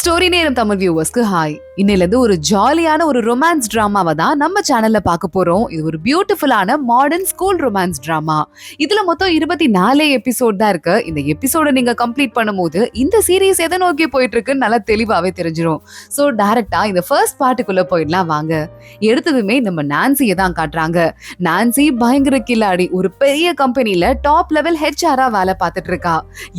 Story நேரம் Tamil வியூவர்ஸ்க்கு hi. இன்னையிலிருந்து ஒரு ஜாலியான ஒரு ரொமான்ஸ் டிராமாவை தான் நம்ம சேனல்ல பார்க்க போறோம். இது ஒரு பியூட்டிஃபுல்லான மாடர்ன் ஸ்கூல் ரொமான்ஸ் டிராமா. இதுல மொத்தம் 24 எபிசோட் தான் இருக்கு. இந்த எபிசோட நீங்க கம்ப்ளீட் பண்ணும்போது இந்த சீரீஸ் எதை நோக்கி போயிட்டு இருக்குன்னு நல்லா தெளிவாவே தெரிஞ்சிடும். சோ டைரக்டா இந்த ஃபர்ஸ்ட் பார்ட்டுக்குள்ள போயிடலாம் வாங்க. எடுத்ததுமே நம்ம நான்சியை தான் காட்டுறாங்க. நான்சி பயங்கர கில்லாடி, ஒரு பெரிய கம்பெனில டாப் லெவல் ஹெச்ஆரா வேலை பார்த்துட்டு இருக்கா.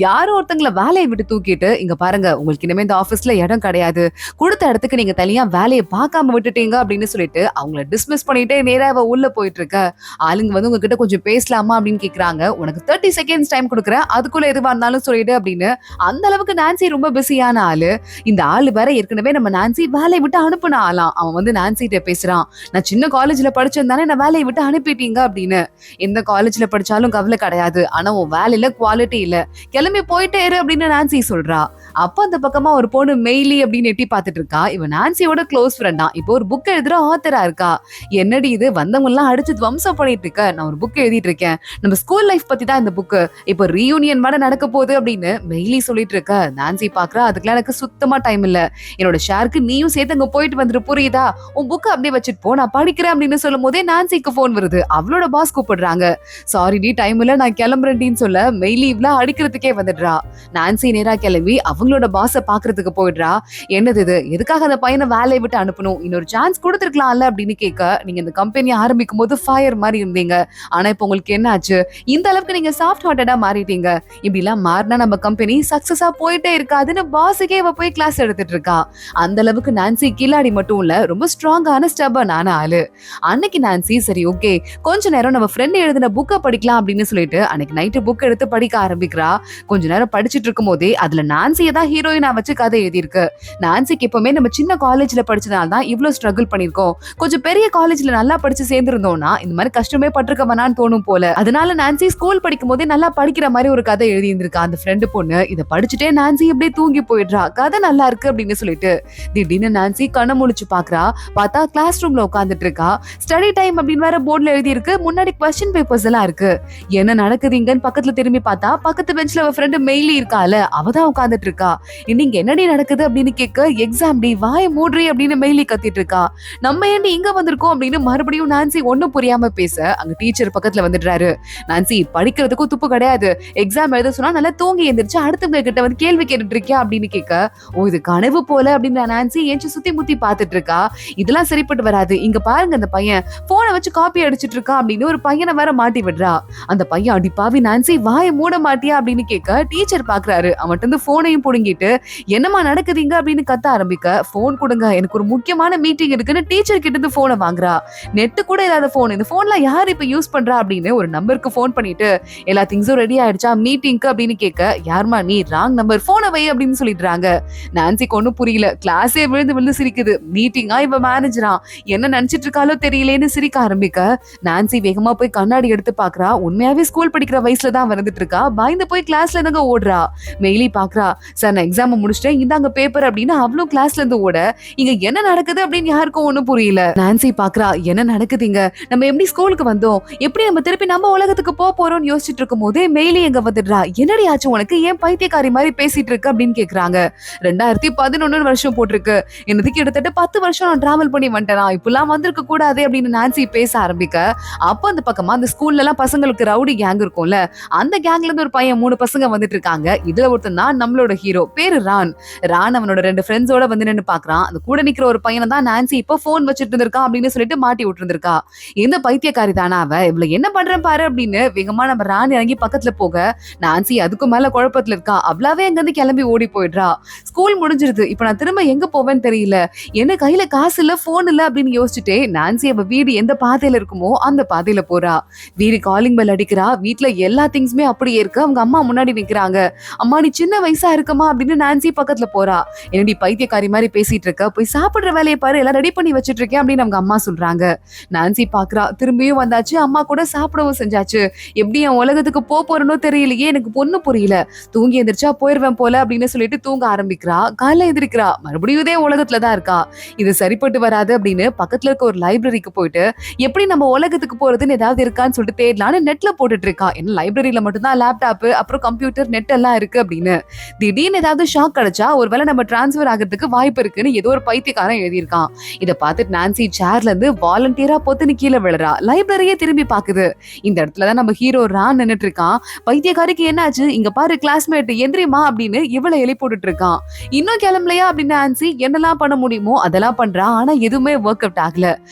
யாரோ ஒருத்தங்களை வேலையை விட்டு தூக்கிட்டு, இங்க பாருங்க உங்களுக்கு இனிமே இந்த ஆபீஸ்ல இடம் கிடையாது, கொடுத்த இடத்துக்கு நீங்க தனியா வேலையை பார்க்காம விட்டுட்டீங்க அப்படின்னு சொல்லிட்டு அவங்கள டிஸ்மிஸ் பண்ணிட்டு நேரா உள்ள போயிட்டு இருக்க. ஆளுங்க வந்து உங்ககிட்ட கொஞ்சம் பேசலாமா அப்படின்னு கேக்குறாங்க. உனக்கு 30 செகண்ட்ஸ் டைம் கொடுக்குறேன், அதுக்குள்ள எதுவா இருந்தாலும் சொல்லிடு அப்படின்னு. அந்த அளவுக்கு நான்சி ரொம்ப பிஸியான ஆளு. இந்த ஆளு வேற ஏற்கனவே நம்ம நான்சி வேலையை விட்டு அனுப்புன ஆளாம். அவன் வந்து நான்சிட்ட பேசுறான், நான் சின்ன காலேஜ்ல படிச்சிருந்தானே நான் வேலையை விட்டு அனுப்பிட்டீங்க அப்படின்னு. எந்த காலேஜ்ல படிச்சாலும் கவலை கிடையாது, ஆனா உன் வேலையில குவாலிட்டி இல்ல, கிளம்பி போயிட்டே இரு அப்படின்னு நான்சி சொல்றா. அப்ப அந்த பக்கமா ஒரு பொண்ணு மெய்லி அப்படின்னு எட்டி பார்த்துட்டு இருக்கா. இவன் நான்சியோட க்ளோஸ் ஃப்ரெண்டா, இப்போ ஒரு புக் எழுதுற ஆத்தரா இருக்கா. என்னடி இது, வந்தவங்க எல்லாம் அடிச்சு துவம்சம் பண்ணிட்டு இருக்க, நான் ஒரு புக் எழுதிட்டு இருக்கேன், நம்ம ஸ்கூல் லைஃப் பத்தி தான் இந்த புக்கு, இப்போ ரீயூனியன் மேட நடக்க போகுது அப்படின்னு மெய்லி சொல்லிட்டு இருக்க. நான்சி பாக்குறா, அதுக்கெல்லாம் எனக்கு சுத்தமா டைம் இல்ல, என்னோட ஷேருக்கு நீயும் சேர்த்து அங்க போயிட்டு வந்துட்டு, புரியுதா, உன் புக்கு அப்படியே வச்சுட்டு போ, நான் படிக்கிறேன் அப்படின்னு சொல்லும் போதே நான்சிக்கு போன் வருது. அவளோட பாஸ் கூப்பிடுறாங்க. சாரி டி, டைம் இல்ல, நான் கிளம்புறேன்னு சொல்ல மெய்லி இவ்ளா அடிக்கிறதுக்கே வந்துடுறா. நான்சி நேரா கிளம்பி அவங்களோட பாஸ பாக்குறதுக்கு போயிடுறா. என்னது இது, எதுக்காக அந்த பையனை வேலையை விட்டு அனுப்பணும், இன்னொரு சான்ஸ் கொடுத்துருக்கலாம்ல அப்படின்னு கேட்க. நீங்க இந்த கம்பெனி ஆரம்பிக்கும் போது ஃபயர் மாதிரி இருந்தீங்க, ஆனா இப்போ உங்களுக்கு என்ன ஆச்சு, இந்த அளவுக்கு நீங்க சாஃப்ட் ஹார்ட்டடா மாறிட்டீங்க, இப்படி எல்லாம் மாறினா நம்ம கம்பெனி சக்சஸா போயிட்டே இருக்காதுன்னு பாஸுக்கே இவ போய் கிளாஸ் எடுத்துட்டு இருக்கா. அந்த அளவுக்கு நான்சி கில்லாடி மட்டும் இல்ல, ரொம்ப ஸ்ட்ராங்கான ஸ்டபர்னான ஆளு. அன்னைக்கு நான்சி சரி ஓகே கொஞ்ச நேரம் நம்ம ஃப்ரெண்ட் எழுதின புக்கை படிக்கலாம் அப்படின்னு சொல்லிட்டு அன்னைக்கு நைட்டு புக் எடுத்து படிக்க ஆரம்பிக்கிறா. கொஞ்ச நேரம் படிச்சுட்டு இருக்கும் போதே அதுல நான்சியை தான் ஹீரோயினா வச்சு கதை எழுதியிருக்கு. நான்சிக்கு எப்பவுமே நம்ம சின்ன காலேஜ்ல படிச்சதால தான் இவ்வளவு ஸ்ட்ரகிள் பண்ணிருக்கோம், கொஞ்சம் பெரிய காலேஜ்ல நல்லா படிச்சு சேர்ந்திருந்தோம்னா இந்த மாதிரி கஷ்டமே பட்டிருக்க வேணான்னு தோணும் போல. அதனால நான்சி ஸ்கூல் படிக்கும் போதே நல்லா படிக்கிற மாதிரி ஒரு கதை எழுதி இருந்திருக்கா அந்த ஃப்ரெண்டு பொண்ணு. இதை படிச்சுட்டே நான்சி அப்படியே தூங்கி போயிடுறா. கதை நல்லா இருக்கு அப்படின்னு சொல்லிட்டு திடீர்னு நான்சி கண்ணை முழிச்சு பாக்குறா. பார்த்தா கிளாஸ் ரூம்ல உட்காந்துட்டு இருக்கா. ஸ்டடி டைம் அப்படின்னு வேற போர்ட்ல எழுதி இருக்கு, முன்னாடி கொஸ்டின் பேப்பர்ஸ் எல்லாம் இருக்கு. என்ன நடக்குதுங்கன்னு பக்கத்துல திரும்பி பார்த்தா பக்கத்து பெஞ்ச்ல அவ ஃப்ரெண்டு மெய்லி இருக்கால, அவதான் உட்காந்துட்டு இருக்கா. இன்னைக்கு என்னடி நடக்குது அப்படின்னு கேட்க, எக்ஸாம் டி, வாய மூட்ரி அப்படின்னு மெய்லி கத்திட்டு இருக்கா. நம்ம ஏண்டி இங்க வந்திருக்கோம் அப்படின்னு மறுபடியும் நான்சி ஒண்ணும் புரியாம பேச அங்க டீச்சர் பக்கத்துல வந்துடுறாரு. நான்சி படிக்கிறதுக்கும் துப்பு கிடையாது, எக்ஸாம் எழுத சொன்னா நல்லா தூங்கி எந்திரிச்சு அடுத்தவங்க கிட்ட வந்து கேள்வி கேட்டுட்டு இருக்கியா அப்படின்னு கேட்க, ஓ இது கனவு போல அப்படின்னு நான்சி ஏஞ்சி சுத்தி முத்தி பாத்துட்டு இருக்கா. இதெல்லாம் சரிப்பட்டு வராது, இங்க பாருங்க அந்த பையன் போனை வச்சு காப்பி அடிச்சிட்டு இருக்கா அப்படின்னு ஒரு பையனை வேற மாட்டி விடுறா. அந்த பையன் அடிப்பாவி நான்சி வாய மூட மாட்டியா அப்படின்னு கேட்க டீச்சர் பாக்குறாரு. அவன்கிட்ட இருந்து போனையும் புடுங்கிட்டு என்னமா நடக்குதுங்க அப்படின்னு கத்த ஆரம்பிக்க, போன் கொடுங்க எனக்கு ஒரு முக்கியமான மீட்டிங் இருக்குன்னு டீச்சர் கிட்ட இருந்து போனை வாங்குறா. நெட்டு கூட இல்லாத போன், இந்த போன்ல யார் இப்ப யூஸ் பண்றா அப்படின்னு ஒரு நம்பருக்கு போன் பண்ணிட்டு எல்லா திங்ஸும் ரெடி ஆயிடுச்சா மீட்டிங்க்கு அப்படின்னு கேட்க, யாருமா நீ, ராங் நம்பர், போனை வை அப்படின்னு சொல்லிடுறாங்க. நான்சிக்கு ஒன்னும் புரியல, கிளாஸே விழுந்து விழுந்து சிரிக்குது. மீட்டிங்கா இவ மேனேஜரா, என்ன நினைச்சிட்டு இருக்காலோ தெரியலேன்னு சிரிக்க ஆரம்பிக்க நான்சி வேகமா போய் கண்ணாடி எடுத்து பாக்குறா. உண்மையாவே ஸ்கூல் படிக்கிற வயசுல தான் வந்துட்டு இருக்கா. பயந்து போய் கிளாஸ்ல இருந்து ஓடுறா. மெய்லி பாக்குறா, சார் நான் எக்ஸாம் முடிச்சிட்டேன், இந்தாங்க பேப்பர் அப்படின்னு அவளும் கிளாஸ்ல இருந்து ஓட, இங்க என்ன நடக்குது அப்படின்னு யாருக்கும் ஒண்ணும் புரியல. நான்சி பாக்குறா, என்ன நடக்குதுங்க, நம்ம எப்படி ஸ்கூலுக்கு வந்தோம், எப்படி நம்ம திருப்பி நம்ம உலகத்துக்கு போறோம்னு யோசிச்சுட்டு இருக்கும் போதே மெய்லி எங்க வந்துடுறா. என்னடி ஆச்சு உனக்கு, ஏன் பைத்தியக்காரி மாதிரி பேசிட்டு இருக்கு அப்படின்னு கேக்குறாங்க. 2011 வருஷம் போட்டிருக்கு, எனக்கு கிட்டத்தட்ட 10 வருஷம் நான் டிராவல் பண்ணி வந்துட்டேன், இப்பெல்லாம் வந்திருக்க கூடாது அப்படின்னு நான்சி பேச ஆரம்பிக்க, அப்ப அந்த பக்கமா அந்த ஸ்கூல்ல எல்லாம் பசங்களுக்கு ரவுடி கேங் இருக்கும்ல, அந்த கேங்ல இருந்து ஒரு பையன் 3 பசங்க வந்துட்டு இருக்காங்க. இதுல ஒருத்தன் தான் நம்மளோட ஹீரோ, பேரு ரான். ரான் அவனோட 2 ஃப்ரெண்ட்ஸோட வந்து நின்னு பாக்குறான். அந்த கூட நிக்கிற ஒரு பையனை தான் நான்சி இப்ப போன் வச்சிட்டு இருந்திருக்கான் அப்படின்னு சொல்லிட்டு மாட்டி விட்டு இருந்திருக்கா. எந்த பைத்தியக்காரி தானா அவ, இவ்வளவு என்ன பண்றேன் பாரு அப்படின்னு வேகமா நம்ம ரான் இறங்கி பக்கத்துல போக, நான்சி அதுக்கு மேல குழப்பத்துல இருக்கா. அவளாவே அங்க இருந்து கிளம்பி ஓடி போயிடுறா. ஸ்கூல் முடிஞ்சிருது, இப்ப நான் திரும்ப எங்க போவேன்னு தெரியல, என்ன கையில காசு இல்ல, போன் இல்ல அப்படின்னு யோசிச்சுட்டே நான்சி அவ வீடு எந்த பாதையில இருக்குமோ அந்த பாதையில போறா. வீடு காலிங் பெல் அடிக்கிறா. வீட்டுல எல்லா திங்ஸுமே அப்படியே இருக்கு. அவங்க அம்மா முன்னாடி நிக்கிறாங்க. அம்மா நீ சின்ன வயசா இருக்குமா அப்படின்னு நான்சி பக்கத்துல போறா. என்னடி பைத்தியக்காரி மாதிரி பேசிட்டு இருக்க, போய் சாப்பிடுற வேலையை பாரு, எல்லாம் ரெடி பண்ணி வச்சிட்டு இருக்கேன் அப்படின்னு அவங்க அம்மா சொல்றாங்க. நான்சி பாக்குறா, திரும்பியும் வந்தாச்சு, அம்மா கூட சாப்பிடவும் செஞ்சாச்சு, எப்படி என் உலகத்துக்கு போறனோ தெரியலையே, எனக்கு பொண்ணு புரியல, தூங்கி எந்திரிச்சா போயிருவேன் போல அப்படின்னு சொல்லிட்டு தூங்க ஆரம்பிக்கிறா. காலைல எந்திரிக்கிறா, மறுபடியும் இதே உலகத்துலதான் இருக்கா. இது சரிப்பட்டு வராது அப்படின்னு பக்கத்துல இருக்க ஒரு லைப்ரரிக்கு போயிட்டு எப்படி நம்ம உலகத்துக்கு போறதுன்னு ஏதாவது இருக்கான்னு சொல்லிட்டு தேடலான்னு நெட்ல போட்டுட்டு இருக்கா. ஏன்னா லைப்ரரியில மட்டும்தான் லேப்டாப் அப்புறம் கம்ப்யூட்டர் நெட் எல்லாம் இருக்கு அப்படின்னு. திடீர்னு ஏதாவது ஷாக் கிடைச்சா ஒரு ஒருவேளை நம்ம டிரான்ஸ்ஃபர் ஆகிறதுக்கு வாய்ப்பு இருக்குன்னு ஏதோ ஒரு பைத்தியக்காரன் எழுதியிருக்கான். இதை பார்த்துட்டு நான்சி சேர்ல இருந்து வாலண்டியரா பொத்துன்னு கீழே விழுறா. லைப்ரரியே திரும்பி பாக்குது. இந்த இடத்துலதான் நம்ம ஹீரோ ரான் நின்னுட்டு இருக்கான். பைத்தியக்காரிக்கு என்னாச்சு, இங்க பாரு கிளாஸ்மேட் எந்திரிமா அப்படின்னு இவளை எழுப்பி போட்டுட்டு இருக்கான். இன்னும் கிளம்பலையா அப்படின்னு நான்சி என்னெல்லாம் பண்ண முடியுமோ அதெல்லாம் பண்றா. ஆனா எதுவுமே ஒர்க் அவுட் ஆகல.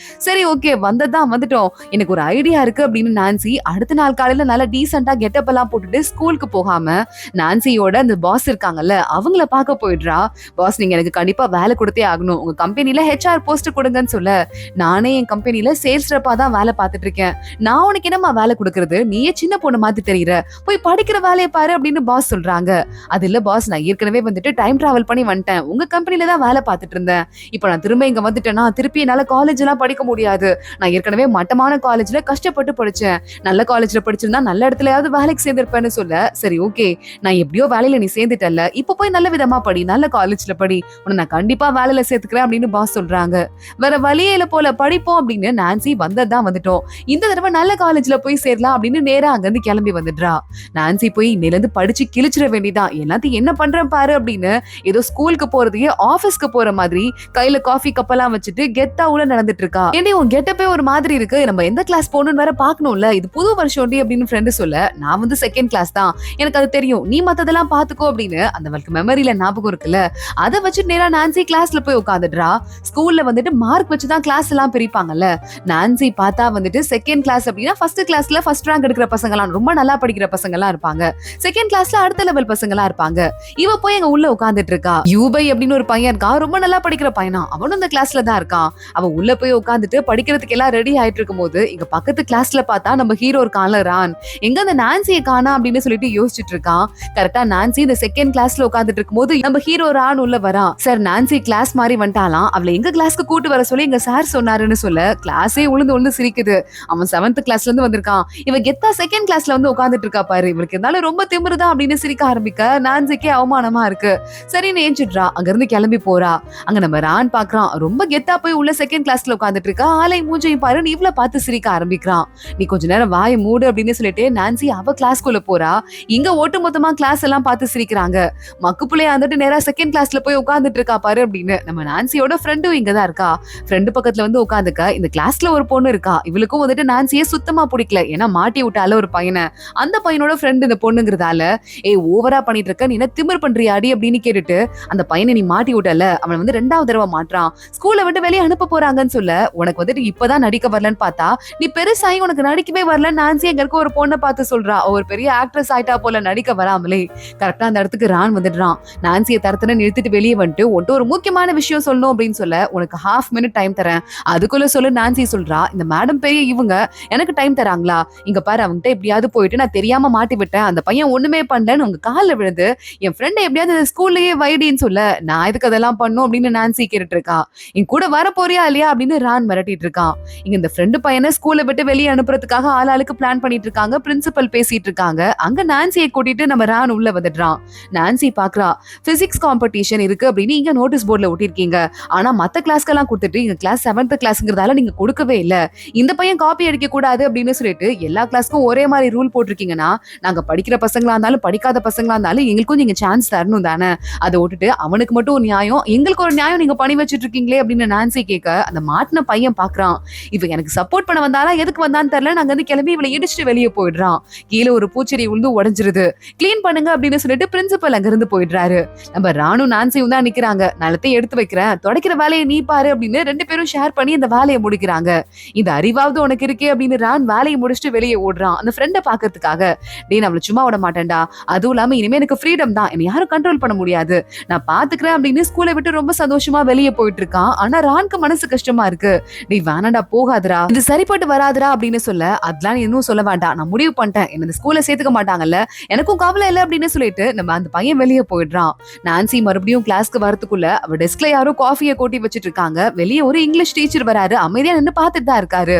சரி ஓகே வந்ததான் வந்துட்டோம், எனக்கு ஒரு ஐடியா இருக்கு அப்படின்னு நான்சி அடுத்த நாள் காலையில நல்லா டீசெண்டா கெட்டப் எல்லாம் போட்டுட்டு ஸ்கூலுக்கு போகாம நான்சியோட அந்த பாஸ் இருக்காங்கல்ல அவங்கள பார்க்க போயிடுறா. பாஸ் நீங்க எனக்கு கண்டிப்பா வேலை கொடுத்தே ஆகணும், உங்க கம்பெனில ஹெச்ஆர் போஸ்ட் கொடுங்கன்னு சொல்ல, நானே என் கம்பெனில சேல்ஸ் ரெப்பா தான் வேலை பார்த்துட்டு இருக்கேன், நான் உனக்கு என்னமா வேலை கொடுக்கறது, நீயே சின்ன பொண்ணு மாதிரி தெரியற, போய் படிக்கிற வேலையை பாரு அப்படின்னு பாஸ் சொல்றாங்க. அது இல்ல பாஸ், நான் ஏற்கனவே வந்துட்டு டைம் டிராவல் பண்ணி வந்துட்டேன், உங்க கம்பெனில தான் வேலை பார்த்துட்டு இருந்தேன், இப்ப நான் திரும்ப இங்க வந்துட்டேன்னா திருப்பி என்னால காலேஜ் எல்லாம் படிக்க முடியாது, நான் ஏற்கனவே மட்டமான காலேஜ்ல கஷ்டப்பட்டு படிச்சேன், நல்ல காலேஜ்ல படிச்சிருந்தா நல்ல இடத்துலயாவது வேலைக்கு சேர்ந்திருப்பேன்னு சொல்ல, சரி ஓகே நான் எப்படியோ வேலையில நீ சேர்ந்துட்டல்ல, இப்ப போய் நல்ல விதமா படி, நல்ல காலேஜ்ல படி, உன்னை நான் கண்டிப்பா வேலையில சேர்த்துக்கிறேன் அப்படின்னு பாஸ் சொல்றாங்க. வேற வழியில போல படிப்போம் அப்படின்னு நான்சி வந்ததான் வந்துட்டோம், இந்த தடவை நல்ல காலேஜ்ல போய் சேரலாம் அப்படின்னு நேரா அங்க இருந்து கிளம்பி வந்துடுறா. நான்சி போய் இன்னையில இருந்து படிச்சு கிழிச்சிட வேண்டியதான், எல்லாத்தையும் என்ன பண்றேன் பாரு அப்படின்னு ஏதோ ஸ்கூலுக்கு போறதையே ஆபீஸ்க்கு போற மாதிரி கையில காஃபி கப்பெல்லாம் வச்சுட்டு கெத்தா உள்ள நடந்துட்டு இருக்கா. ஏன்னா உன் கெட்டப்பே ஒரு மாதிரி இருக்கு, நம்ம எந்த கிளாஸ் போகணும்னு வேற பாக்கணும்ல, இது புது வருஷம் அப்படின்னு ஃப்ரெண்டு சொல்ல, நான் வந்து செகண்ட் கிளாஸ் தான், எனக்கு அது தெரியும், நீ மத்ததெல்லாம் பாத்துக்கோ அப்படின்னு அந்த மெமரியில ஞாபகம் இருக்குல்ல, அதை வச்சு நேரா நான்சி கிளாஸ்ல போய் உட்காந்துடுறா. ஸ்கூல்ல வந்துட்டு மார்க் வச்சுதான் கிளாஸ் எல்லாம் பிரிப்பாங்கல்ல, நான்சி பார்த்தா வந்துட்டு செகண்ட் கிளாஸ் அப்படின்னா ஃபர்ஸ்ட் கிளாஸ்ல ஃபர்ஸ்ட் ரேங்க் எடுக்கிற பசங்க எல்லாம் ரொம்ப நல்லா படிக்கிற பசங்க எல்லாம் இருப்பாங்க, செகண்ட் கிளாஸ்ல அடுத்த லெவல் பசங்க எல்லாம் இருப்பாங்க. இவ போய் எங்க உள்ள உட்காந்துட்டு இருக்கா. யூபை அப்படின்னு ஒரு பையன் இருக்கா, ரொம்ப நல்லா படிக்கிற பையனா, அவனும் இந்த கிளாஸ்ல தான் இருக்கான். அவன் உள்ள போய் உட்காந்துட்டு படிக்கிறதுக்கு எல்லாம் ரெடி ஆயிட்டு இருக்கும் போது இங்க பக்கத்து கிளாஸ்ல பார்த்தா நம்ம ஹீரோ இருக்கான்ல ரான், எங்க அந்த நான்சியை காணா அப்படின்னு சொல்லிட்டு யோசிச்சுட்டு இருக்கான். கரெக்டா நான்சி இந்த செகண்ட் கிளாஸ்ல உட்காந்துட்டு இருக்கும் போது நம்ம ஹீரோ ரான் உள்ள வரா. சார் நான்சி கிளாஸ் மாதிரி வந்துட்டாலாம், அவளை எங்க கிளாஸ்க்கு கூட்டு வர சொல்லி எங்க சார் சொன்னாருன்னு சொல்ல, கிளாஸே உளுந்து சிரிக்குது. அவன் 7th கிளாஸ்ல இருந்து வந்திருக்கான், இவ கெத்தா செகண்ட் கிளாஸ்ல வந்து உட்காந்துட்டு இருக்கா பாரு, இவளுக்கு இருந்தாலும் ரொம்ப திமிருதா அப்படின்னு சிரிக்க ஆரம்பிக்க நான்சிக்கே அவமானமா இருக்கு. சரின்னு ஏஞ்சிடுறா, அங்க இருந்து கிளம்பி போறா. அங்க நம்ம ரான் பாக்குறான், ரொம்ப கெத்தா போய் உள்ள செகண்ட் கிளாஸ்ல உட்காந்துட்டு இருக்கா, ஆலை மூஞ்சையும் பாரு இவ்வளவு பார்த்து சிரிக்க ஆரம்பிக்கிறான். நீ கொஞ்ச நேரம் வாயை மூடு அப்படின்னு சொல்லிட்டு நான்சி அவ கிளாஸ்க்குள்ள போறா. இங்க ஒட்டு மொத்தமா கிளாஸ் எல்லாம் பார்த்து சிரிக்கிறாங்க. மக்கு பிள்ளையா வந்துட்டு நேரா செகண்ட் கிளாஸ்ல போய் உட்காந்துட்டு இருக்கா பாரு அப்படின்னு நம்ம நான்சியோட ஃப்ரெண்டும் இங்கதான் இருக்கா. ஃப்ரெண்டு பக்கத்துல வந்து உட்காந்துக்க, இந்த கிளாஸ்ல ஒரு பொண்ணு இருக்கா, இவளுக்கும் வந்துட்டு நான்சியே சுத்தமா பிடிக்கல, ஏன்னா மாட்டி விட்டால ஒரு பையனை, அந்த பையனோட ஃப்ரெண்டு இந்த பொண்ணுங்கிறதால, ஓவரா பண்ணிட்டு இருக்க, நீ என்ன திமிர் பண்றியாடி அப்படின்னு கேட்டுட்டு அந்த பையனை நீ மாட்டி விட்டல, அவன் வந்து 2வது தடவை மாட்டான், ஸ்கூல்ல விட்டு வெளியே அனுப்ப போறாங்கன்னு சொல்ல, உனக்கு வந்துட்டு இப்பதான் நடிக்க வரலன்னு பார்த்தா நீ பெருசாகி உனக்கு நடிக்கவே வரல, நான்சி எங்க இருக்க ஒரு பொண்ணை பார்த்து சொல்றா, ஒரு பெரிய ஆக்ட்ரஸ் ஆயிட்டா போல நடிக்க வராமலே. கரெக்டா அந்த இடத்துக்கு ரான் வந்துடுறான். நான்சியை தரத்துல நிறுத்திட்டு வெளியே வந்துட்டு உன்ட்டு ஒரு முக்கியமான விஷயம் சொல்லணும் அப்படின்னு சொல்ல, உனக்கு 1/2 minute டைம் தரேன், அதுக்குள்ள சொல்லு நான்சி சொல்றா. இந்த மேடம் பெரிய இவங்க எனக்கு டைம் தராங்களா, இங்க பாரு அவங்ககிட்ட எப்படியாவது போயிட்டு நான் தெரியாம மாட்டி விட்டேன், அந்த பையன் ஒண்ணுமே பண்ணலன்னு உங்க காலில் விழுந்து என் ஃப்ரெண்டை எப்படியாவது ஸ்கூல்லயே வைடின்னு சொல்ல, நான் இதுக்கு அதெல்லாம் பண்ணும் அப்படின்னு நான்சி கேட்டுட்டு இருக்கா. என் கூட வர போறியா இல்லையா அப்படின்னு ரான் மிரட்டிட்டு இருக்கான். இங்க இந்த ஃப்ரெண்டு பையனை ஸ்கூல்ல விட்டு வெளியே அனுப்புறதுக்காக ஆளாளுக்கு பிளான் பண்ணிட்டு இருக்காங்க, பிரின்சிபல் பேசிட்டு இருக்காங்க. அங்க நான்சியை கூட்டிட்டு நம்ம ரான் உள்ள வந்துடுறான். நான்சி பாக்குறா, பிசிக்ஸ் காம்படிஷன் இருக்கு அப்படின்னு இங்க நோட்டீஸ் போர்ட்ல ஒட்டிருக்கீங்க, ஆனா மத்த கிளாஸ்க்கெல்லாம் கொடுத்துட்டு இங்க கிளாஸ் 7th கிளாஸ்ங்கிறதால நீங்க கொடுக்கவே இல்ல, இந்த பையன் காப்பி அடிக்க கூடாது அப்படின்னு சொல்லிட்டு எல்லா கிளாஸ்க்கும் ஒரே மாதிரி ரூல் போட்டிருக்கீங்கன்னா, நாங்க படிக்கிற பசங்களா இருந்தாலும் படிக்காத பசங்களா இருந்தாலும் எங்களுக்கும் நீங்க சான்ஸ் தரணும் தானே, அதை விட்டுட்டு அவனுக்கு மட்டும் ஒரு நியாயம் எங்களுக்கு ஒரு நியாயம் நீங்க பண்ணி வச்சுட்டு இருக்கீங்களே அப்படின்னு நான்சி கேட்க, அந்த மாட்டின பையன் பாக்குறான், இவ எனக்கு சப்போர்ட் பண்ண வந்தாலா எதுக்கு வந்தான்னு தெரியல, நாங்க வந்து கிளம்பி இவளை இடிச்சுட்டு வெளியே போயிடுறான். கீழே ஒரு பூச்செடி உழுந்து உடைஞ்சிருது, கிளீன் பண்ணுங்க அப்படின்னு சொல்லிட்டு பிரின்சிபல் அங்க இருந்து போயிடுறாரு. நம்ம ராணும் நான்சியும் தான் நிக்கிறாங்க. நிலத்தையும் எடுத்து வைக்கிறேன், தொடக்கிற வேலையை நீ பாரு அப்படின்னு 2 பேரும் ஷேர் பண்ணி அந்த வேலையை முடிக்கிறாங்க. இந்த அறிவாவது உனக்கு இருக்கே அப்படின்னு ரான் வேலையை முடிச்சுட்டு வெளியே ஓடுறான் அந்த ஃப்ரெண்டை பாக்குறதுக்காக. டே நான் அவளை சும்மா விட மாட்டேன்டா, அதுவும் இல்லாம இனிமே எனக்கு ஃப்ரீடம் தான், என்னை யாரும் கண்ட்ரோல் பண்ண முடியாது, நான் பாத்துக்கிறேன் அப்படின்னு ஸ்கூலை விட்டு ரொம்ப சந்தோஷமா வெளியே போயிட்டு இருக்கான். ஆனா ரான்க்கு மனசு கஷ்டமா இருக்கு. நீ வேணாண்டா போகாதரா, இது சரிப்பட்டு வராதரா அப்படின்னு சொல்ல, அதெல்லாம் இன்னும் சொல்ல வேண்டாம், நான் முடிவு பண்ணிட்டேன், என்ன ஸ்கூல்ல சேர்த்துக்க மாட்டாங்கல்ல, எனக்கும் கவலை இல்லை அப்படின்னு சொல்லிட்டு நம்ம அந்த பையன் வெளியே போயிடுறான். நான்சி மறுபடியும் கிளாஸ்க்கு வரதுக்குள்ள அவ டெஸ்க்ல யாரோ காஃபியை கொட்டி வச்சிட்டு இருக்காங்க. வெளியே ஒரு இங்கிலீஷ் டீச்சர் வராரு, அமைதியா நின்று பார்த்துட்டு தான் இருக்காரு.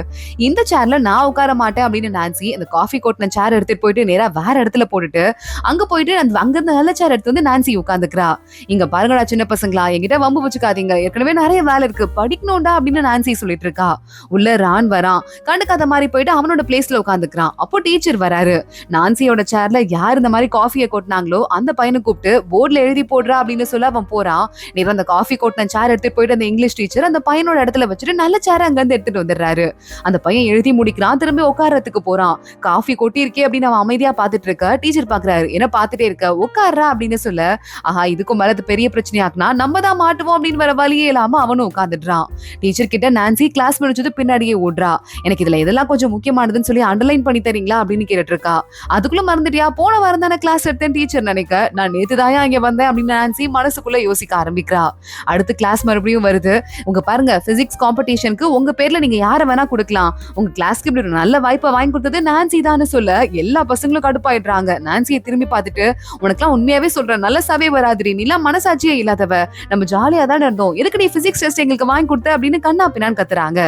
இந்த சேர்ல நான் உட்கார மாட்டேன் அப்படின்னு நான்சி அந்த காஃபி கொட்டின சேர் எடுத்துட்டு போயிட்டு நேரா வேற இடத்துல போட்டுட்டு அங்க போயிட்டு அங்க இருந்து நல்ல சேர் எடுத்து வந்து நான்சி உட்காந்துக்கிறா. இங்க பாருங்கடா சின்ன பசங்களா, என்கிட்ட வம்பு வச்சுக்காதீங்க, ஏற்கனவே நிறைய வேலை இருக்கு, படிக்கணும்டா அப்படின்னு நான்சி சொல்லிட்டு இருக்கா. உள்ள ரான் வரான், கண்டுக்காத மாதிரி போயிட்டு அவனோட பிளேஸ்ல உட்காந்துக்கிறான். அப்போ டீச்சர் வராரு. நான்சியோட சேர்ல யார் இந்த மாதிரி காஃபியை கொட்டினாங்களோ அந்த பையனை கூப்பிட்டு போர்ட்ல எழுதி போடுற கூப்பிடுறா அப்படின்னு சொல்ல அவன் போறான். நேரா அந்த காஃபி கொட்டின சேர் எடுத்துட்டு போயிட்டு அந்த இங்கிலீஷ் டீச்சர் அந்த பையனோட இடத்துல வச்சுட்டு நல்ல சேர் அங்க இருந்து எடுத்துட்டு வந்துடுறாரு. அந்த பையன் எழுதி முடிக்கிறான், திரும்பி உட்கார்றதுக்கு போறான். காஃபி கொட்டி இருக்கே அப்படின்னு அவன் அமைதியா பாத்துட்டு இருக்க. டீச்சர் பாக்குறாரு, என்ன பாத்துட்டே இருக்க, உட்கார்றா அப்படின்னு சொல்ல, ஆஹா இதுக்கும் மேல அது பெரிய பிரச்சனையாக்குனா நம்ம தான் மாட்டுவோம் அப்படின்னு வேற வழியே இல்லாம அவனும் உட்காந்துடுறான். டீச்சர் கிட்ட நான்சி கிளாஸ் முடிச்சது பின்னாடியே ஓடுறா. எனக்கு இதுல இதெல்லாம் கொஞ்சம் முக்கியமானதுன்னு சொல்லி அண்டர்லைன் பண்ணி தரீங்களா அப்படின்னு கேட்டுட்டு இருக்கா. அதுக்குள்ள மறந்துட்டியா, போன வாரம் தானே கிளாஸ் எடுத்தேன் டீச்சர் நினைக்க, நான் நேத்து தாயா இங்க வந்தேன் அப்படின்னு நான்சி மனசுக்குள்ள யோசிக்க ஆரம்பிக்கிறா. அடுத்து கிளாஸ் மறுபடியும் வருது. உங்க பாருங்க, பிசிக்ஸ் காம்படிஷனுக்கு உங்க பேர்ல நீங்க யார வேணா கொடுக்கலாம், உங்க கிளாஸ்க்கு இப்படி ஒரு நல்ல வாய்ப்பை வாங்கி கொடுத்தது நான்சி தான்னு சொல்ல எல்லா பசங்களும் கடுப்பாயிடுறாங்க. நான்சியை திரும்பி பார்த்துட்டு, உனக்குலாம் உண்மையாவே சொல்றேன், நல்ல சவே வராதுரி, நீலாம் மனசாட்சியே இல்லாதவ, நம்ம ஜாலியா தான் இருந்தோம், எதுக்கு நீ பிசிக்ஸ் டெஸ்ட் எங்களுக்கு வாங்கி கொடுத்த அப்படின்னு கண்ணா பின்னான்னு கத்துறாங்க.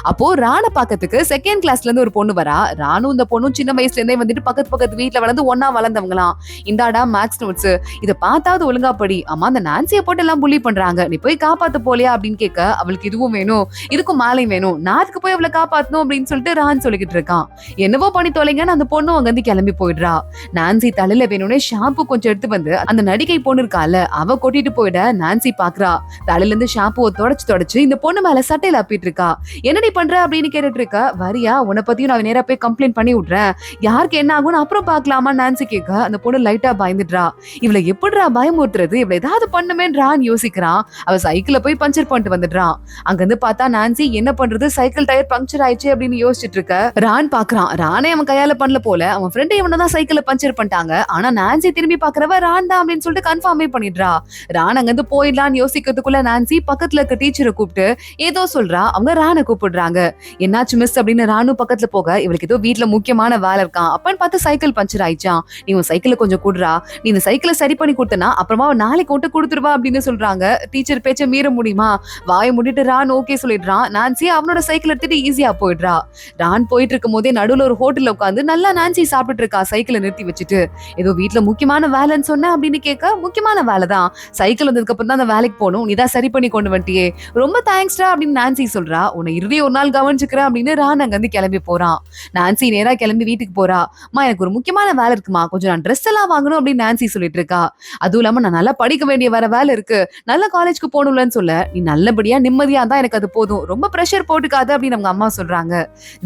அப்போ ராண பாக்கிறதுக்கு செகண்ட் கிளாஸ்ல இருந்து ஒரு பொண்ணு வரா. ராணும் இந்த பொண்ணும் சின்ன வயசுல இருந்தே வந்துட்டு பக்கத்து வீட்டுல வளர்ந்து ஒன்னா வளர்ந்தவங்களாம். இந்தாடா மேக்ஸ் நோட்ஸ், இதை பார்த்தாவது ஒழுங்கா படி. அம்மா அந்த நான்சியை போட்டு எல்லாம் புள்ளி பண்றாங்க, நீ போய் காப்பாத்து போலியா அப்படின்னு கேட்க, அவளுக்கு இதுவும் வேணும் இதுக்கும் மேலையும் வேணும், நான் அதுக்கு போய் அவளை காப்பாத்தணும் அப்படின்னு சொல்லிட்டு ரான் சொல்லிக்கிட்டு இருக்கான். என்னவோ பண்ணி தொலைங்கன்னு அந்த பொண்ணும் அங்க இருந்து கிளம்பி போயிடுறா. நான்சி தலையில வேணும்னே ஷாம்பு கொஞ்சம் எடுத்து வந்து அந்த நடிகை பொண்ணு இருக்கால அவ கொட்டிட்டு போயிட நான்சி பாக்குறா. தலையில இருந்து ஷாம்புவை தொடச்சு இந்த பொண்ணு மேல சட்டையில அப்பிட்டு இருக்கா. என்னடி பண்ற அப்படின்னு கேட்டுட்டு இருக்கா. வரியா, உன்னை பத்தியும் நான் நேரா போய் கம்ப்ளைண்ட் பண்ணி விடுறேன், யாருக்கு என்ன ஆகும்னு அப்புறம் பாக்கலாமா நான்சி கேட்க, அந்த பொண்ணு லைட்டா பயந்துடுறா. இவளை எப்படிடா பயமுறுத்துறது, இவளை ஏதாவது பண்ணுமேன்றான்னு யோசிக்கிறான். அவ சைக்கிள போய் பஞ்சர் பண்ணிட்டு வந்துடுறான். அங்க இருந்து பார்த்தா நான்சி என்ன பண்றது, சைக்கிள் டயர் பஞ்சர் ஆயிடுச்சு அப்படின்னு யோசிச்சுட்டு இருக்க. ரான் பாக்குறான். ரானே அவன் கையால பண்ணல போல, அவன் ஃப்ரெண்ட் இவனதான் சைக்கிள பஞ்சர் பண்ணிட்டாங்க. ஆனா நான்சி திரும்பி பாக்குறவ ரான் தான் அப்படின்னு சொல்லிட்டு கன்ஃபார்மே பண்ணிடுறா. ரான் அங்க இருந்து போயிடலான்னு யோசிக்கிறதுக்குள்ள நான்சி பக்கத்துல இருக்க டீச்சரை கூப்பிட்டு ஏதோ சொல்றா. அவங்க ரானை கூப்பிடுறாங்க. என்னாச்சு மிஸ் அப்படின்னு ரானு பக்கத்துல போக, இவளுக்கு ஏதோ வீட்டுல முக்கியமான வேலை இருக்கான். அப்பன்னு பார்த்து சைக்கிள் பஞ்சர் ஆயிடுச்சான், நீ உன் சைக்கிளை கொஞ்சம் கூடுறா, நீ இந்த சைக்கிளை சரி பண்ணி கொடுத்தனா அப்புறமா நாளைக்கு கொண்டு கொடுத்துருவா அப்படின்னு சொல்றாங்க. டீச்சர் பேச்ச மீற முடியுமா, வாயை முடிட்டு ரான் ஓகே சொல்லிடுறான். நான்சி அவனோட சைக்கிள் எடுத்துட்டு ஈஸியா போயிடுறா. ரான் போயிட்டு இருக்கும் போதே நடுவுல ஒரு ஹோட்டல்ல உட்காந்து நல்லா நான்சி சாப்பிட்டு இருக்கா சைக்கிளை நிறுத்தி வச்சுட்டு. ஏதோ வீட்டுல முக்கியமான வேலைன்னு சொன்ன அப்படின்னு கேட்க, முக்கியமான வேலை தான், சைக்கிள் வந்ததுக்கு அப்புறம் தான் அந்த வேலைக்கு போகணும், நீதான் சரி பண்ணி கொண்டு வந்துட்டியே, ரொம்ப தேங்க்ஸ்டா அப்படின்னு நான்சி சொல்றா. உன்னை இறுதி ஒரு நாள் கவனிச்சுக்கிறேன் அப்படின்னு ரான் அங்க இருந்து கிளம்பி போறான். நான்சி நேரா கிளம்பி வீட்டுக்கு போறா. அம்மா எனக்கு ஒரு முக்கியமான வேலை இருக்குமா, கொஞ்சம் நான் ட்ரெஸ் எல்லாம் வாங்கணும் அப்படின்னு நான்சி சொல்லிட்டு இருக்கா. அதுவும் இல்லாம நான் நல்லா படிக்க வேண்டிய வர வேலை இருக்கு, நல்ல காலேஜ்க்கு போகணும்லன்னு சொல்ல, நீ நல்லபடியா நிம்மதியா தான் எனக்கு அது போதும், ரொம்ப பிரஷர் போட்டுக்காது அப்படின்னு அவங்க அம்மா சொல்றாங்க.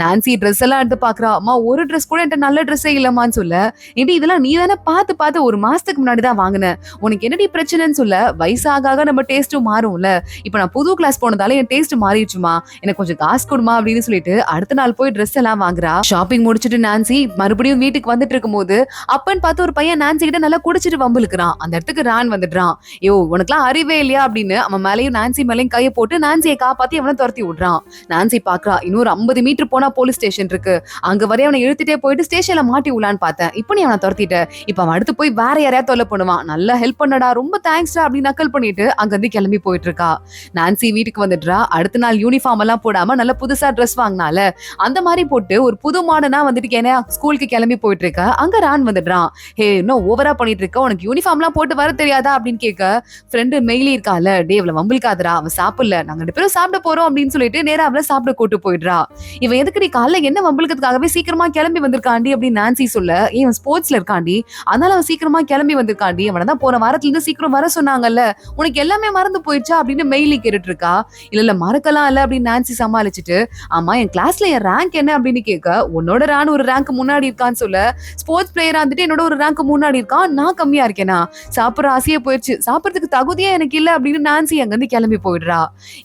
நான்சி ட்ரெஸ் எல்லாம் எடுத்து பாக்குறா. அம்மா ஒரு ட்ரெஸ் கூட என்கிட்ட நல்ல ட்ரெஸ்ஸே இல்லம்மான்னு சொல்ல, ஏடி இதெல்லாம் நீ தானே பார்த்து ஒரு மாசத்துக்கு முன்னாடி தான் வாங்கின, உனக்கு என்னடி பிரச்சனைன்னு சொல்ல, வயசாக நம்ம டேஸ்டும் மாறும்ல, இப்ப நான் புது கிளாஸ் போனதால என் டேஸ்ட் மாறிடுச்சுமா, எனக்கு கொஞ்சம் காசு கொடுமா அப்படின்னு சொல்லிட்டு அடுத்த நாள் போய் ட்ரெஸ் எல்லாம் வாங்குறா. ஷாப்பிங் முடிச்சுட்டு நான்சி மறுபடியும் வீட்டுக்கு வந்துட்டு இருக்கும் போது அப்பன்னு பார்த்து ஒரு பையன் நான்சி கிட்ட நல்லா குடிச்சிட்டு வம்பிழுக்கிறான். அந்த இடத்துக்கு ரான் வந்துடுறான். யோ உனக்குலாம் அறிவே இல்லையா அப்படின்னு அவன் மேலேயும் நான்சி மேலேயும் கையை போட்டு நான்சியை காப்பாத்தி அவனை துரத்தி விடுறான். நான்சி பாக்குறா, இன்னொரு 50 மீட்டர் போனா போலீஸ் ஸ்டேஷன் இருக்கு, அங்க வரைய அவனை இழுத்துட்டே போயிட்டு ஸ்டேஷன்ல மாட்டி விடலான்னு பார்த்தேன், இப்ப நீ அவனை துரத்திட்ட, இப்ப அவன் அடுத்து போய் வேற யாரையா தொல்லை பண்ணுவான், நல்லா ஹெல்ப் பண்ணடா, ரொம்ப தேங்க்ஸ்டா அப்படின்னு நக்கல் பண்ணிட்டு அங்க இருந்து கிளம்பி போயிட்டு இருக்கா. நான்சி வீட்டுக்கு வந்துடுறா. அடுத்த நாள் யூனிஃபார்ம் எல்லாம் போடாம நல்ல புதுசா ட்ரெஸ் வாங்கினால அந்த மாதிரி போட்டு ஒரு புது மாடனா வந்துட்டு ஸ்கூலுக்கு கிளம்பி போயிட்டு இருக்க. அங்க ரான் வந்துடுறான். ஹே இன்னும் ஓவரா பண்ணிட்டு இருக்க, உனக்கு யூனிஃபார்ம் எல்லாம் போட்டு வர தெரியாதா அப்படின்னு கேட்க, ஃப்ரெண்டு மெயிலி இருக்கால, டே அவளை வம்பிழுக்காதரா, அவன் சாப்பிடல, நாங்க 2 பேரும் சாப்பிட போறோம் அப்படின்னு சொல்லிட்டு நேரா அவளை சாப்பிட கூட்டு போயிடுறா. இவன் எதுக்கு நீ காலைல என்ன வம்பிழுக்கிறதுக்காகவே சீக்கிரமா கிளம்பி வந்திருக்காண்டி அப்படின்னு நான்சி சொல்ல, ஏன் ஸ்போர்ட்ஸ்ல இருக்காண்டி அதனால அவன் சீக்கிரமா கிளம்பி வந்திருக்காண்டி, அவனதான் போன வாரத்துல இருந்து சீக்கிரம் வர சொன்னாங்கல்ல, உனக்கு எல்லாமே மறந்து போயிடுச்சா அப்படின்னு மெயிலி கேட்டுட்டு இருக்கா. இல்ல மறக்கலாம் இல்ல அப்படின்னு நான்சி சமாளிச்சுட்டு, ஆமா என் கிளாஸ்ல என் ரேங்க் என்ன அப்படின்னு கேட்க, உன்னோட ரான் ஒரு ரேங்க் முன்னாடி இருக்கான்னு சொல்ல, ஸ்போர்ட்ஸ் பிளேயரா இருந்துட்டு என்னோட ஒரு ரேங்க் முன்னாடி இருக்கான், நான் கம்மியா இருக்கேனா, சாப்பிடுற ஆசையே போயிடுச்சு, சாப்பிடறதுக்கு தகுதியே எனக்கு இல்ல அப்படின்னு நான்சி அங்க இருந்து கிளம்பி போயிடுறா.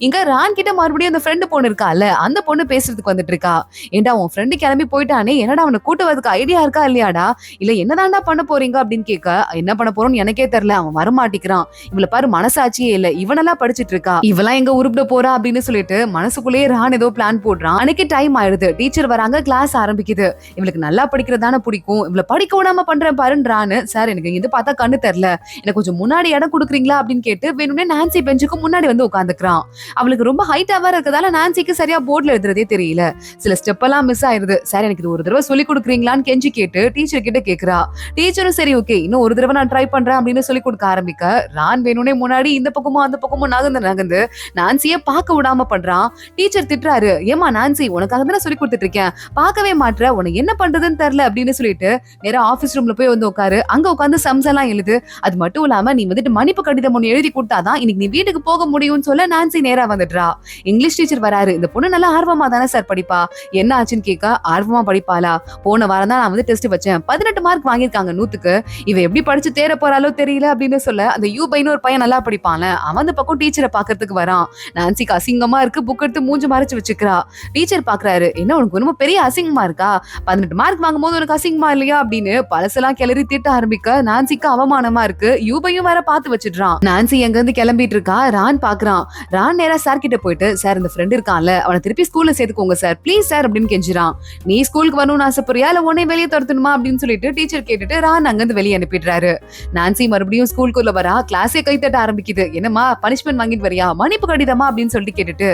இங்க ரான் கிட்ட மறுபடியும் அந்த ஃப்ரெண்டு பொண்ணு இருக்கால அந்த பொண்ணு பேசுறதுக்கு வந்துட்டு இருக்கா. ஏண்டா உன் ஃப்ரெண்டு கிளம்பி போயிட்டானே, என்னடா அவனை கூட்டு வரதுக்கு ஐடியா இருக்கா இல்லையாடா, இல்ல என்னதான்டா பண்ண போறீங்க அப்படின்னு கேட்க, என்ன பண்ண போறோம்னு எனக்கே தெரியல, அவன் வரமாட்டிக்கிறான், இவளை பாரு மனசாட்சியே இல்ல, இவனெல்லாம் படிச்சுட்டு இருக்கா, இவெல்லாம் எங்க உருப்பிட போறா அப்படின்னு சொல்லிட்டு மனசுக்குள்ளேயே ரான் ஏதோ பிளான் போடுறான். அன்னைக்கு டைம் ஆயிடுது, டீச்சர் வராங்க, கிளாஸ் ஆரம்பிக்குது. இவளுக்கு நல்லா படிக்கிறதான பிடிக்கும், இவளை படிக்க விடாம பண்றேன் பாருன்றான்னு, சார் எனக்கு இங்க பார்த்தா கண்ணு தெரியல, எனக்கு கொஞ்சம் முன்னாடி இடம் கொடுக்குறீங்களா அப்படின்னு கேட்டு வேணும்னே நான்சி பெஞ்சுக்கு முன்னாடி வந்து உட்காந்துக்கிறான். அவளுக்கு ரொம்ப ஹைட்டாவா இருக்கிறதால நான்சிக்கு சரியா போர்ட்ல எழுதுறதே தெரியல, சில ஸ்டெப் எல்லாம் மிஸ் ஆயிருது. சார் எனக்கு இது ஒரு தடவை சொல்லி கொடுக்குறீங்களான்னு கெஞ்சி கேட்டு டீச்சர் கிட்ட கேக்குறா. டீச்சரும் சரி ஓகே இன்னும் ஒரு தடவை நான் ட்ரை பண்றேன் அப்படின்னு சொல்லி கொடுக்க ஆரம்பிக்க, ரான் வேணும்னே முன்னாடி இந்த பக்கமும் அந்த பக்கமும் நகர்ந்து நான்சியை பார்க்க விடாம பண்றான். டீச்சர் திட்டுறாரு, ஏமா நான்சி உனக்காக தான் சொல்லி கொடுத்துட்டு இருக்கேன், பார்க்கவே மாட்ற, உனக்கு என்ன பண்றதுன்னு தெரியல அப்படின்னு சொல்லிட்டு நேரா ஆபீஸ் ரூம்ல போய் வந்து உட்காரு, அங்க உட்காந்து சம்ஸ் எல்லாம் எழுது, அது மட்டும் இல்லாம இல்லாம நீ வந்துட்டு மன்னிப்பு கடிதம் ஒண்ணு எழுதி கொடுத்தாதான் இன்னைக்கு நீ வீட்டுக்கு போக முடியும்னு சொல்ல நான்சி நேரா வந்துடுறா. இங்கிலீஷ் டீச்சர் வராரு. இந்த பொண்ணு நல்லா ஆர்வமா தானே சார் படிப்பா, என்ன ஆச்சுன்னு கேட்க, ஆர்வமா படிப்பாளா, போன வாரம் தான் நான் வந்து டெஸ்ட் வச்சேன், 18 மார்க் வாங்கியிருக்காங்க 100க்கு, இவ எப்படி படிச்சு தேர போறாலோ தெரியல அப்படின்னு சொல்ல, அந்த யூபைன்னு ஒரு பையன் நல்லா படிப்பான்ல, அவன் அந்த பக்கம் டீச்சரை பாக்குறதுக்கு வரான். நான்சிக்கு அசிங்கமா இருக்கு, புக் எடுத்து மூஞ்சி மறைச்சு வச்சுக்கிறா. டீச்சர் பாக்குறாரு, என்ன உனக்கு ரொம்ப பெரிய அசிங்கமா இருக்கா, 18 மார்க் வாங்கும் போது உனக்கு அசிங்கமா இல்லையா அப்படின்னு பழசெல்லாம் கிளறி திட்ட ஆரம்பிக்க நான்சிக்கு அவமானமா இருக்கு. யூபையும் வேற பாத்து வச்சிடுறான். நான்சி எங்க இருந்து கிளம்பிட்டு இருக்கா, ரான் பாக்குறான். ரான் நேரா சார் கிட்ட போயிட்டு, சார் இந்த ஃப்ரெண்ட் இருக்கான்ல, அவனை திருப்பி ஸ்கூல்ல சேர்த்துக்கோங்க சார் ப்ளீஸ் சார் அப்படின்னு கெஞ்சிரான். நீ ஸ்கூலுக்கு வரணும்னு ஆசைப்படுறியா இல்ல உன்னை வெளியே துரத்தணுமா அப்படின்னு சொல்லிட்டு டீச்சர் கேட்டுட்டு ரான் அங்கிருந்து வெளியே அனுப்பிடுறாரு. நான்சி மறுபடியும் ஸ்கூலுக்குள்ள வரா. கிளாஸே கைத்தட்ட ஆரம்பிக்குது. என்னமா பனிஷ்மெண்ட் வாங்கிட்டு வரியா, மன்னிப்பு கடிதமா அப்படின்னு சொல்லிட்டு கேட்டுட்டு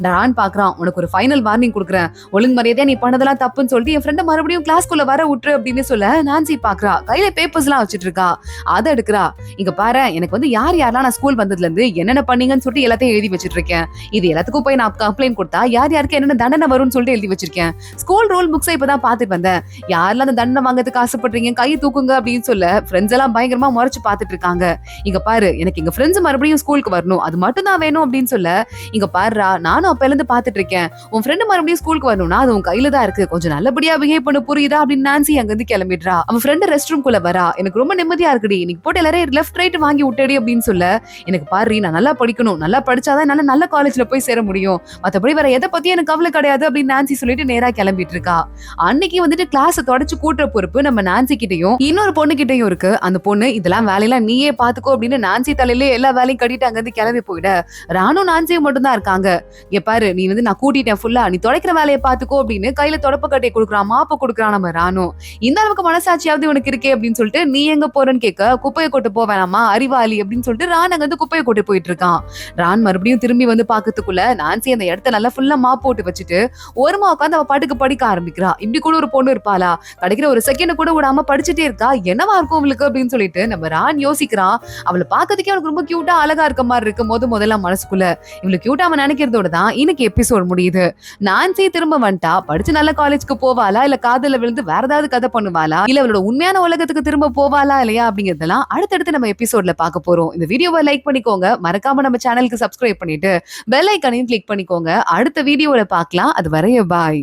ரான் பாக்குறான். உனக்கு ஒரு ஃபைனல் வார்னிங் கொடுக்குறேன், ஒழுங்கு மரியாதையா நீ பண்ணதெல்லாம் தப்புன்னு சொல்லிட்டு என் ஃப்ரெண்ட மறுபடியும் கிளாஸ்க்குள்ள வர விட்டுரு அப்படின்னு சொல்ல நான்சி பாக்குறா. கையில பேப்பர்ஸ் எல்லாம் வச்சிட்டு இருக்கா. அதை எடுக்கிறா. இங்க பாரு, எனக்கு வந்து யார் யாரெல்லாம் நான் ஸ்கூல் வந்ததுல இருந்து என்னென்ன பண்ணீங்கன்னு சொல்லிட்டு எல்லாத்தையும் எழுதி வச்சிட்டு இருக்கேன். இது எல்லாத்துக்கும் போய் நான் கம்ப்ளைண்ட் கொடுத்தா யார் யாருக்கு என்னென்ன தண்டனை வரும்னு சொல்லிட்டு எழுதி வச்சிருக்கேன். ஸ்கூல் ரூல் புக்ஸை இப்பதான் பாத்துட்டு வந்தேன். யாரெல்லாம் அந்த தண்டனை வாங்கறதுக்கு ஆசைப்படுறீங்க கையை தூக்குங்க அப்படின்னு சொல்ல ஃப்ரெண்ட்ஸ் எல்லாம் பயங்கரமா முறைச்சு பாத்துட்டு இருக்காங்க. இங்க பாரு, எனக்கு எங்க ஃப்ரெண்ட்ஸ் மறுபடியும் ஸ்கூலுக்கு வரணும், அது மட்டும் தான் வேணும் அப்படின்னு சொல்ல, இங்க பாருடா, நானும் அப்பல இருந்து பாத்துட்டு இருக்கேன், உன் ஃப்ரெண்டு மறுபடியும் ஸ்கூலுக்கு வரணும்னா அது உன் கையில தான் இருக்கு, கொஞ்சம் நல்லபடியா பிஹேவ் பண்ண புரியுதா அப்படின்னு நான்சி அங்க இருந்து கிளம்பிடுறா. அவன் ஃப்ரெண்டு ரெஸ்ட் ரூம் குள்ள வரா. எனக்கு ரொம்ப நிம்மதியா இருக்குடி, இன்னைக்கு போட்டு எல்லாரும் லெஃப்ட் ரைட் வாங்கி விட்டடி அப்படின்னு சொல்ல, எனக்கு பாரு, நான் நல்லா படிக்கணும், நல்லா படிச்சாதான் என்னால நல்ல காலேஜ்ல போய் சேர முடியும், மத்தபடி வேற எதை பத்தி எனக்கு கவலை கிடையாது அப்படின்னு நான்சி சொல்லிட்டு நேரா கிளம்பிட்டு இருக்கா. அன்னைக்கு வந்துட்டு கிளாஸ் தொடச்சு கூட்டுற பொறுப்பு நம்ம நான்சி கிட்டையும் இன்னொரு பொண்ணு கிட்டையும் இருக்கு. அந்த பொண்ணு இதெல்லாம் வேலையெல்லாம் நீயே பாத்துக்கோ அப்படின்னு நான்சி தலையில எல்லா வேலையும் கட்டிட்டு அங்க இருந்து கிளம்பி போயிட ராணும் நான்சியும் மட்டும் தான் இருக்காங்க. இங்க பாரு, நீ வந்து நான் கூட்டிட்டேன் ஃபுல்லா, நீ தொடக்கிற வேலையை பாத்துக்கோ அப்படின்னு கையில தொடப்ப கட்டையை கொடுக்குறான், மாப்ப கொடுக்குறான் நம்ம ராணும். இந்த அளவுக்கு மனசாட்சியாவது உனக்கு இருக்கே அப்படின்னு சொல்லிட்டு நீ எங்க போறன்னு கேட்க, குப்பையை கொட்டு போவேனாமா அறிவாளி அப்படின்னு சொல்லிட்டு ரான் அங்க இருந்து குப்பையை கொட்டு போயிட்டு இருக்கான். ரான் மறுபடியும் திரும்பி வந்து பாக்கிறதுக்குள்ள நான்சி அந்த இடத்த நல்லா ஃபுல்லா மாப் போட்டு வச்சுட்டு ஓரமா உட்காந்து அவ பாட்டுக்கு படிக்க ஆரம்பிக்கிறா. இப்படி கூட ஒரு பொண்ணு இருப்பாளா, கிடைக்கிற ஒரு செகண்ட் கூட விடாம படிச்சுட்டே இருக்கா, என்னவா இருக்கும் அவளுக்கு அப்படின்னு சொல்லிட்டு நம்ம ரான் யோசிக்கிறான். அவளை பாக்கிறதுக்கே அவளுக்கு ரொம்ப கியூட்டா அழகா இருக்க மாதிரி இருக்கு. முதல்ல மனசுக்குள்ள இவளுக்கு கியூட்டா அவன் நினைக்கிறதோட தான் இன்னைக்கு எபிசோட் முடியுது. நான்சி திரும்ப வந்துட்டா, படிச்சு நல்ல காலேஜ்க்கு போவாளா இல்ல காதல விழுந்து வேற ஏதாவது கதை பண்ணுவாளா இல்ல அவளோட உண்மையான உலகத்துக்கு திரும்ப போவாளா இல்லையா அப்படிங்கறதெல்லாம் அடுத்தடுத்து நம்ம எபிசோட்ல பார்க்க போறோம். இந்த வீடியோவை லைக் பண்ணிக்கோங்க, மறக்காம நம்ம சேனலுக்கு சப்ஸ்கிரைப் பண்ணிட்டு பெல் ஐகானையும் கிளிக் பண்ணிக்கோங்க. அடுத்த வீடியோல பார்க்கலாம். அது வரைய பாய்.